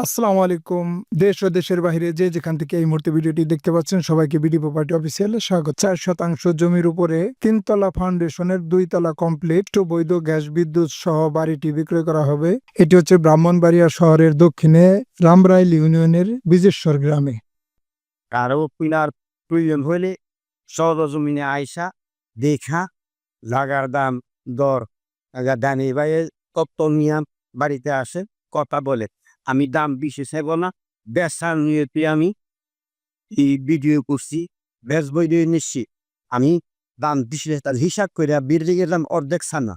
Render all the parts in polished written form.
আসসালামু আলাইকুম। দেশ ও দেশের বাহিরে যে যেখান থেকে এই মুহূর্তে ভিডিওটি দেখতে পাচ্ছেন সবাইকে বিডি প্রপার্টি অফিসিয়ালে স্বাগত। ৪% জমির উপরে ৩ তলা ফাউন্ডেশনের ২ তলা কমপ্লিট ও বৈধ গ্যাস বিদ্যুৎ সহ বাড়িটি বিক্রয় করা হবে। এটি হচ্ছে ব্রাহ্মণবাড়িয়া শহরের দক্ষিণে রামরাইল ইউনিয়নের বিজেশ্বর গ্রামে। কারো পিলার প্রয়োজন হইলে সরজমিনে আইসা দেখা জাগার দাম দর দানি ভাই তত্ত্ব নিয়ে বাড়িতে আসে কথা বলে। আমি দাম বেশি চাইব না, বেচার নিয়তে আমি এই ভিডিও করছি, বেচবই দিয়ে নিচ্ছি। আমি দাম বেশি তার হিসাব করে বিল্ডিং এর দাম অর্ধেক ছানা,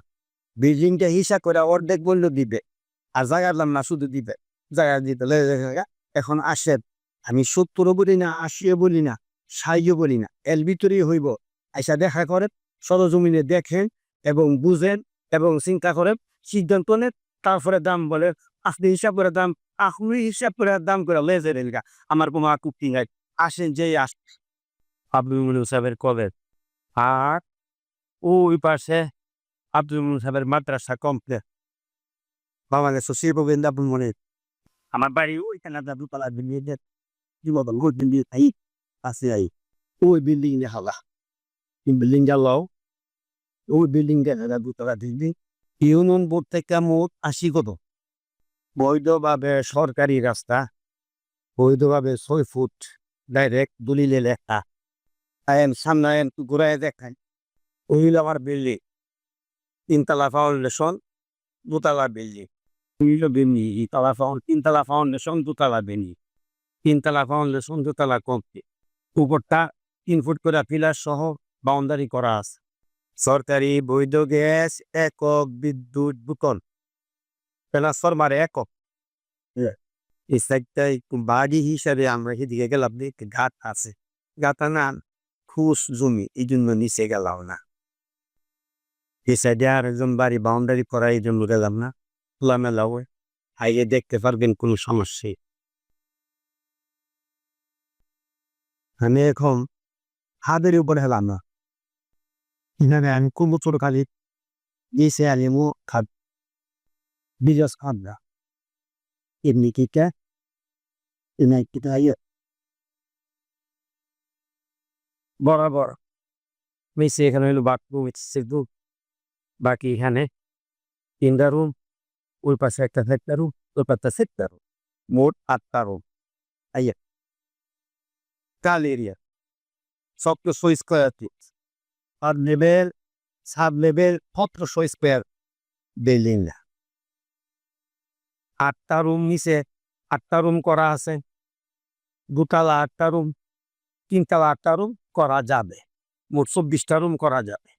বিল্ডিংটা হিসাব করে অর্ধেক বললে দিবে, আর জায়গার দাম না শুধু দিবে। জায়গা দিতে এখন আসেন, আমি ৭০ও বলি না, ৮০ও বলি না, ৬০ও বলি না, এর ভিতরেই হইব। আইসা দেখা করেন, সরজমিনে দেখেন এবং বুঝেন এবং চিন্তা করেন, সিদ্ধান্ত নেন, তারপরে দাম বলে। আপনি হিসাব করে দাম, আপনি হিসাব করে দাম করে লেজের এলগা আমার কোনো কুক্তি নাই। আসেন যেই আস আব্দুল মুনিম সাহেবের কলেজ, আর ওই পাশে আব্দুল মুনিম সাহেবের মাদ্রাসা কমপ্লেক্স, বাংলাদেশ শিল্পকেন্দ্র আব্দুল মুনিম। আমার বাড়ি ওইখানে দুতলা বিল্ডিং এর কি বলবো বিল্ডিং আই আছে আই ওই বিল্ডিং এ হালা বিল্ডিং জ্বালাও ওই বিল্ডিং দেখা দুতলা বিল্ডিং। ইউনিয়ন বোর্ড থেকে মোট ৮০ কত বৈধভাবে সরকারি রাস্তা, বৈধভাবে ৬ ফুট ডাইরেক্ট দলিলে লেখা। আইন সামনে আইন ঘুরাই দেখায় ওই আমার বিল্ডিং, ৩ তলা ফাউন্ডেশন, ২ তলা বিল্ডিং। তিনতলা ফাউন্ডেশন, ২ তলা বিল্ডিং, ৩ তলা ফাউন্ডেশন, ২ তলা কমপ্লিট। উপরটা ৩ ফুট করে পিলার সহ বাউন্ডারি করা আছে। সরকারি বৈধ গ্যাস একক বিদ্যুৎ বিতরণ ট্রান্সফরমার একক। এই সাইডটাই বাড়ি হিসাবে আমরা সেদিকে গেলাম, দেখতে ঘাট আছে, গাতা না খুশ জমি, এই জন্য নিচে গেলাম না। এই সাইডে আর একজন বাড়ি বাউন্ডারি করা, এই জন্য গেলাম না। খোলামেলা হয়, হাইয়ে দেখতে পারবেন, কোনো সমস্যা। আমি এখন হাতের উপরে হেলাম না, এখানে আমি কোন বছর খালি দিয়েছে আলিমু খাদ বিজস খাদ না এমনি কিটা এমনি কিটা আইয়ে বরাবর মিশে। এখানে হইলো বাথরুম, বাকি এখানে ৩টা রুম, ওই পাশে একটা ৪টা রুম, ওই পাশে ৪টা রুম, মোট ৮টা রুম। আইয়া কাল এরিয়া সব তো ৬ স্কোয়ার ফিট আর level sub level ১৭০০ square building না। ৮টা রুম নিচে, ৮টা রুম করা আছে, ২ তলা ৮টা রুম, ৩ তলা ৮টা রুম করা যাবে, মোট ২৪টা রুম করা যাবে।